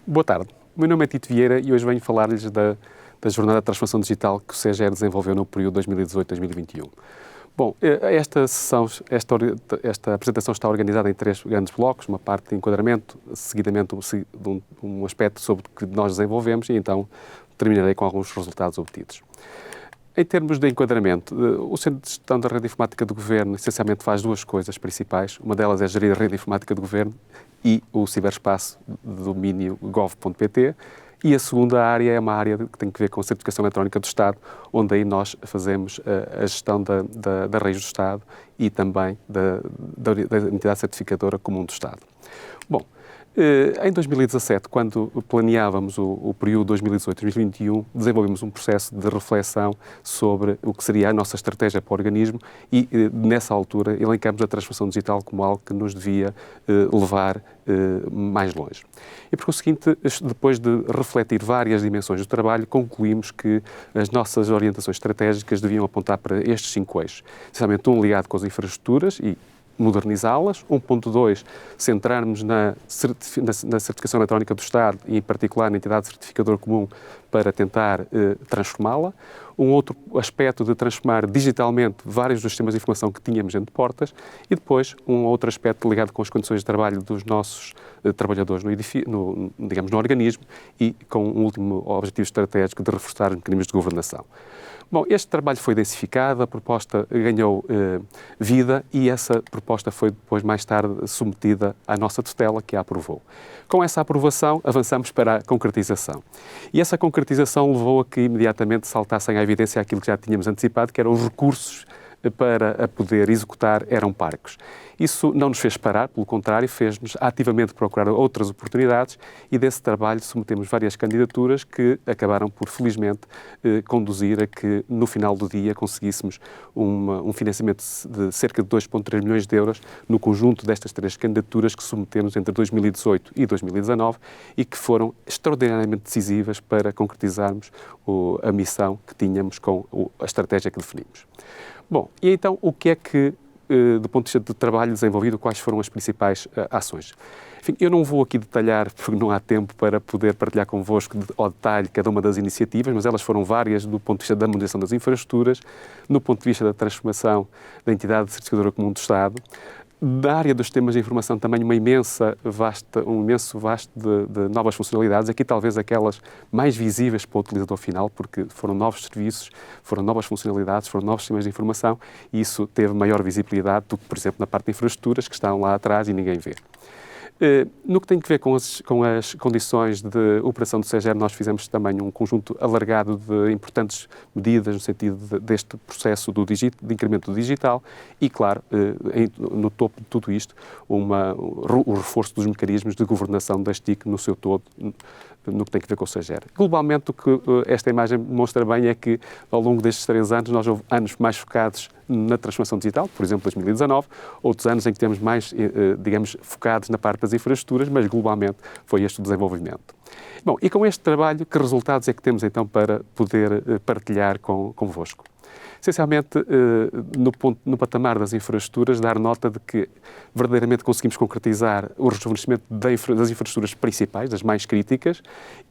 Boa tarde. O meu nome é Tito Vieira e hoje venho falar-lhes da Jornada de Transformação Digital que o CEGER desenvolveu no período 2018-2021. Bom, esta apresentação está organizada em 3 grandes blocos, uma parte de enquadramento, seguidamente um aspecto sobre o que nós desenvolvemos e então terminarei com alguns resultados obtidos. Em termos de enquadramento, o Centro de Gestão da Rede Informática do Governo essencialmente faz 2 coisas principais. Uma delas é gerir a rede informática do Governo e o ciberespaço de domínio gov.pt. E a segunda área é uma área que tem a ver com a certificação eletrónica do Estado, onde aí nós fazemos a gestão da rede do Estado e também da entidade certificadora comum do Estado. Bom, em 2017, quando planeávamos o período 2018-2021, desenvolvemos um processo de reflexão sobre o que seria a nossa estratégia para o organismo e, nessa altura, elencamos a transformação digital como algo que nos devia levar mais longe. E, por conseguinte, depois de refletir várias dimensões do trabalho, concluímos que as nossas orientações estratégicas deviam apontar para estes 5 eixos. Essencialmente, um ligado com as infraestruturas e modernizá-las. 1.2, centrarmos na certificação eletrónica do Estado e, em particular, na entidade certificadora comum para tentar transformá-la. Um outro aspecto de transformar digitalmente vários dos sistemas de informação que tínhamos entre portas e depois um outro aspecto ligado com as condições de trabalho dos nossos trabalhadores no organismo e com um último objetivo estratégico de reforçar os mecanismos de governação. Bom, este trabalho foi densificado, a proposta ganhou vida e essa proposta foi depois, mais tarde, submetida à nossa tutela, que a aprovou. Com essa aprovação, avançamos para a concretização. E essa concretização levou a que imediatamente saltassem à evidência aquilo que já tínhamos antecipado, que eram os recursos para a poder executar eram parcos. Isso não nos fez parar, pelo contrário, fez-nos ativamente procurar outras oportunidades e desse trabalho submetemos várias candidaturas que acabaram por, felizmente, conduzir a que, no final do dia, conseguíssemos um financiamento de cerca de 2,3 milhões de euros no conjunto destas 3 candidaturas que submetemos entre 2018 e 2019 e que foram extraordinariamente decisivas para concretizarmos a missão que tínhamos com a estratégia que definimos. Bom, e então o que é que, do ponto de vista de trabalho desenvolvido, quais foram as principais ações? Enfim, eu não vou aqui detalhar, porque não há tempo para poder partilhar convosco ao detalhe cada uma das iniciativas, mas elas foram várias do ponto de vista da modernização das infraestruturas, no ponto de vista da transformação da entidade certificadora comum do Estado, da área dos sistemas de informação também um imenso vasto de novas funcionalidades, aqui talvez aquelas mais visíveis para o utilizador final, porque foram novos serviços, foram novas funcionalidades, foram novos sistemas de informação e isso teve maior visibilidade do que, por exemplo, na parte de infraestruturas que estão lá atrás e ninguém vê. No que tem a ver com as condições de operação do CEGER, nós fizemos também um conjunto alargado de importantes medidas no sentido deste processo de incremento do digital e, claro, no topo de tudo isto, o reforço dos mecanismos de governação das TIC no seu todo, no que tem a ver com o CEGER. Globalmente, o que esta imagem mostra bem é que, ao longo destes 3 anos, nós houve anos mais focados na transformação digital, por exemplo, 2019, outros anos em que temos mais, focados na parte das infraestruturas, mas globalmente foi este o desenvolvimento. Bom, e com este trabalho, que resultados é que temos então para poder partilhar convosco? Essencialmente, no patamar das infraestruturas, dar nota de que verdadeiramente conseguimos concretizar o rejuvenescimento das infraestruturas principais, das mais críticas,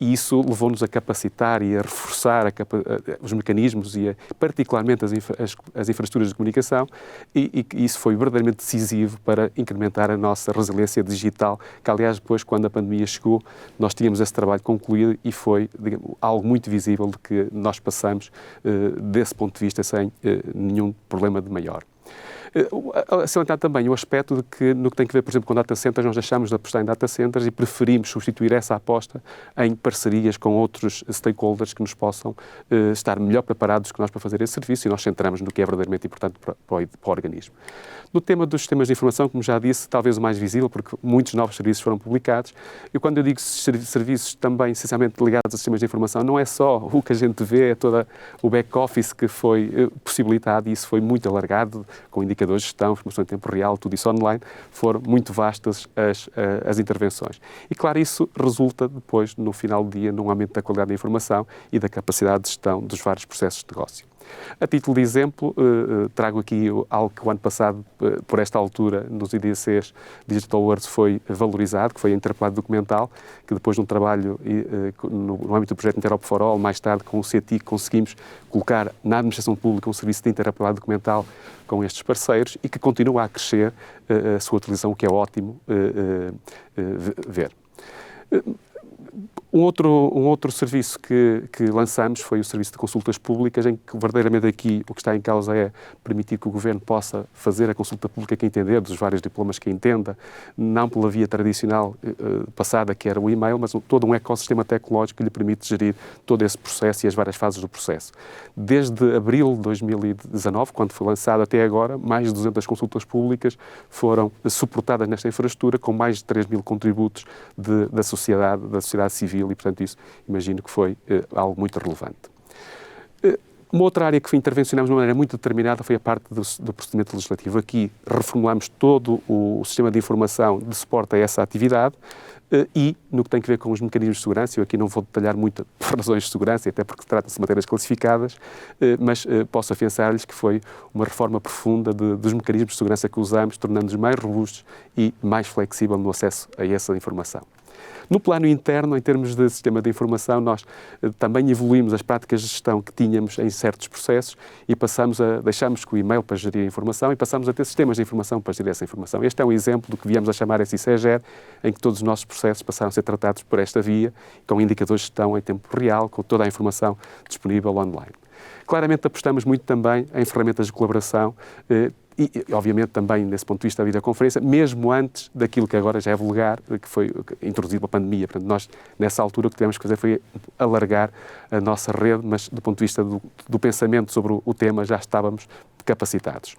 e isso levou-nos a capacitar e a reforçar os mecanismos e particularmente as infraestruturas de comunicação, e isso foi verdadeiramente decisivo para incrementar a nossa resiliência digital, que aliás depois, quando a pandemia chegou, nós tínhamos esse trabalho concluído e foi, digamos, algo muito visível de que nós passamos desse ponto de vista sem nenhum problema de maior. Salientar também o aspecto de que, no que tem a ver, por exemplo, com data centers, nós deixamos de apostar em data centers e preferimos substituir essa aposta em parcerias com outros stakeholders que nos possam estar melhor preparados que nós para fazer esse serviço e nós centramos no que é verdadeiramente importante para o organismo. No tema dos sistemas de informação, como já disse, talvez o mais visível, porque muitos novos serviços foram publicados. E quando eu digo serviços também essencialmente ligados a sistemas de informação, não é só o que a gente vê, é todo o back-office que foi possibilitado e isso foi muito alargado, com indicadores de gestão, informação em tempo real, tudo isso online, foram muito vastas as intervenções. E, claro, isso resulta depois, no final do dia, num aumento da qualidade da informação e da capacidade de gestão dos vários processos de negócio. A título de exemplo, trago aqui algo que o ano passado, por esta altura, nos IDCs Digital Awards foi valorizado, que foi a interpelado documental, que depois de um trabalho no âmbito do projeto Interop for All, mais tarde com o CETIC, conseguimos colocar na administração pública um serviço de interpelado documental com estes parceiros e que continua a crescer a sua utilização, o que é ótimo ver. Um outro serviço que lançamos foi o serviço de consultas públicas, em que verdadeiramente aqui o que está em causa é permitir que o Governo possa fazer a consulta pública que entender, dos vários diplomas que entenda, não pela via tradicional passada, que era o e-mail, mas todo um ecossistema tecnológico que lhe permite gerir todo esse processo e as várias fases do processo. Desde abril de 2019, quando foi lançado, até agora, mais de 200 consultas públicas foram suportadas nesta infraestrutura, com mais de 3.000 contributos da sociedade civil, e, portanto, isso imagino que foi algo muito relevante. Uma outra área que intervencionamos de uma maneira muito determinada foi a parte do procedimento legislativo. Aqui reformulamos todo o sistema de informação de suporte a essa atividade e, no que tem a ver com os mecanismos de segurança, eu aqui não vou detalhar muito por razões de segurança, até porque trata-se de matérias classificadas, mas posso afiançar-lhes que foi uma reforma profunda dos mecanismos de segurança que usamos, tornando-os mais robustos e mais flexíveis no acesso a essa informação. No plano interno, em termos de sistema de informação, nós também evoluímos as práticas de gestão que tínhamos em certos processos e deixamos com o e-mail para gerir a informação e passamos a ter sistemas de informação para gerir essa informação. Este é um exemplo do que viemos a chamar SICEGER, em que todos os nossos processos passaram a ser tratados por esta via, com indicadores de gestão em tempo real, com toda a informação disponível online. Claramente apostamos muito também em ferramentas de colaboração e, obviamente, também, nesse ponto de vista da videoconferência, mesmo antes daquilo que agora já é vulgar, que foi introduzido pela pandemia. Portanto, nós, nessa altura, o que tivemos que fazer foi alargar a nossa rede, mas, do ponto de vista do pensamento sobre o tema, já estávamos capacitados.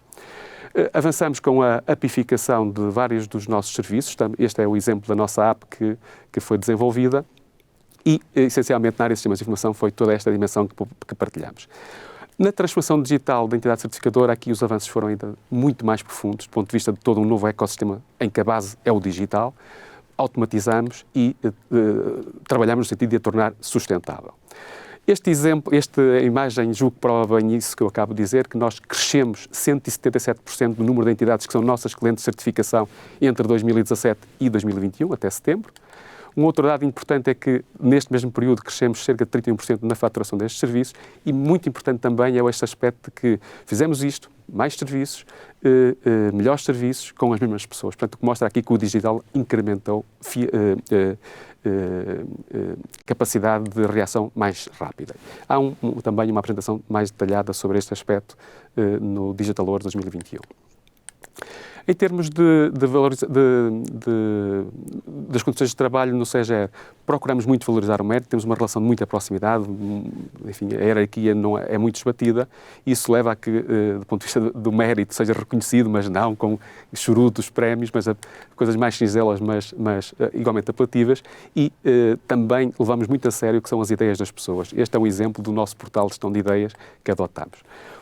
Avançamos com a apificação de vários dos nossos serviços. Este é o exemplo da nossa app que foi desenvolvida e, essencialmente, na área de sistemas de informação foi toda esta dimensão que partilhamos. Na transformação digital da entidade certificadora, aqui os avanços foram ainda muito mais profundos, do ponto de vista de todo um novo ecossistema em que a base é o digital. Automatizamos e trabalhamos no sentido de a tornar sustentável. Este exemplo, esta imagem, julgo que prova bem isso que eu acabo de dizer, que nós crescemos 177% do número de entidades que são nossas clientes de certificação entre 2017 e 2021, até setembro. Um outro dado importante é que, neste mesmo período, crescemos cerca de 31% na faturação destes serviços e, muito importante também, é este aspecto de que fizemos isto, mais serviços, melhores serviços, com as mesmas pessoas. Portanto, o que mostra aqui que o digital incrementou capacidade de reação mais rápida. Há também uma apresentação mais detalhada sobre este aspecto no Digital Awards 2021. Em termos das condições de trabalho no SEGER, procuramos muito valorizar o mérito, temos uma relação de muita proximidade, enfim, a hierarquia não é muito esbatida, e isso leva a que, do ponto de vista do mérito, seja reconhecido, mas não com chorutos, prémios, mas a coisas mais cinzelas, mas igualmente apelativas, e também levamos muito a sério o que são as ideias das pessoas. Este é um exemplo do nosso portal de gestão de ideias que adotamos.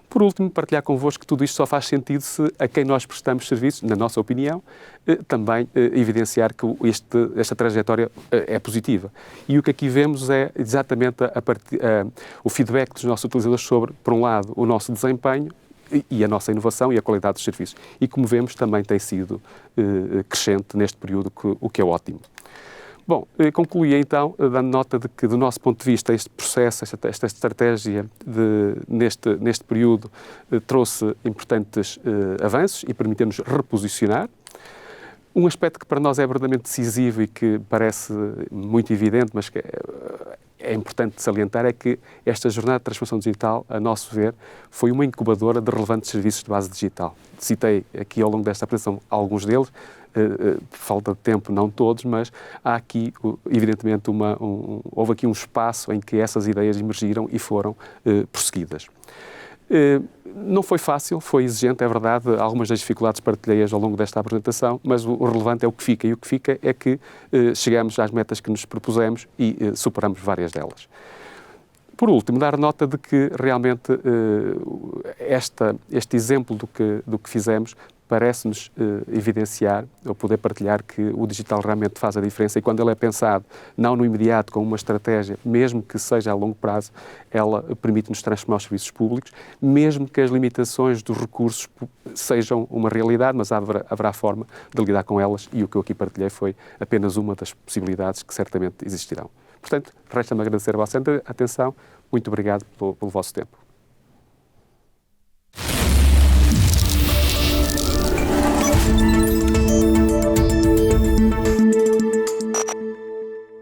Por último, partilhar convosco que tudo isto só faz sentido se a quem nós prestamos serviços, na nossa opinião, também evidenciar que esta trajetória é positiva. E o que aqui vemos é exatamente o feedback dos nossos utilizadores sobre, por um lado, o nosso desempenho e a nossa inovação e a qualidade dos serviços. E, como vemos, também tem sido crescente neste período, o que é ótimo. Bom, concluí então dando nota de que, do nosso ponto de vista, este processo, esta estratégia neste período trouxe importantes avanços e permitiu-nos reposicionar. Um aspecto que para nós é verdadeiramente decisivo e que parece muito evidente, mas que é importante salientar, é que esta jornada de transformação digital, a nosso ver, foi uma incubadora de relevantes serviços de base digital. Citei aqui ao longo desta apresentação alguns deles, por falta de tempo não todos, mas há aqui, evidentemente, houve aqui um espaço em que essas ideias emergiram e foram prosseguidas. Não foi fácil, foi exigente, é verdade, algumas das dificuldades partilhei-as ao longo desta apresentação, mas o relevante é o que fica, e o que fica é que chegamos às metas que nos propusemos e superamos várias delas. Por último, dar nota de que realmente este exemplo do que fizemos parece-nos evidenciar, ou poder partilhar, que o digital realmente faz a diferença, e quando ele é pensado não no imediato, com uma estratégia, mesmo que seja a longo prazo, ela permite-nos transformar os serviços públicos, mesmo que as limitações dos recursos sejam uma realidade, mas haverá forma de lidar com elas, e o que eu aqui partilhei foi apenas uma das possibilidades que certamente existirão. Portanto, resta-me agradecer a vossa atenção. Muito obrigado pelo vosso tempo.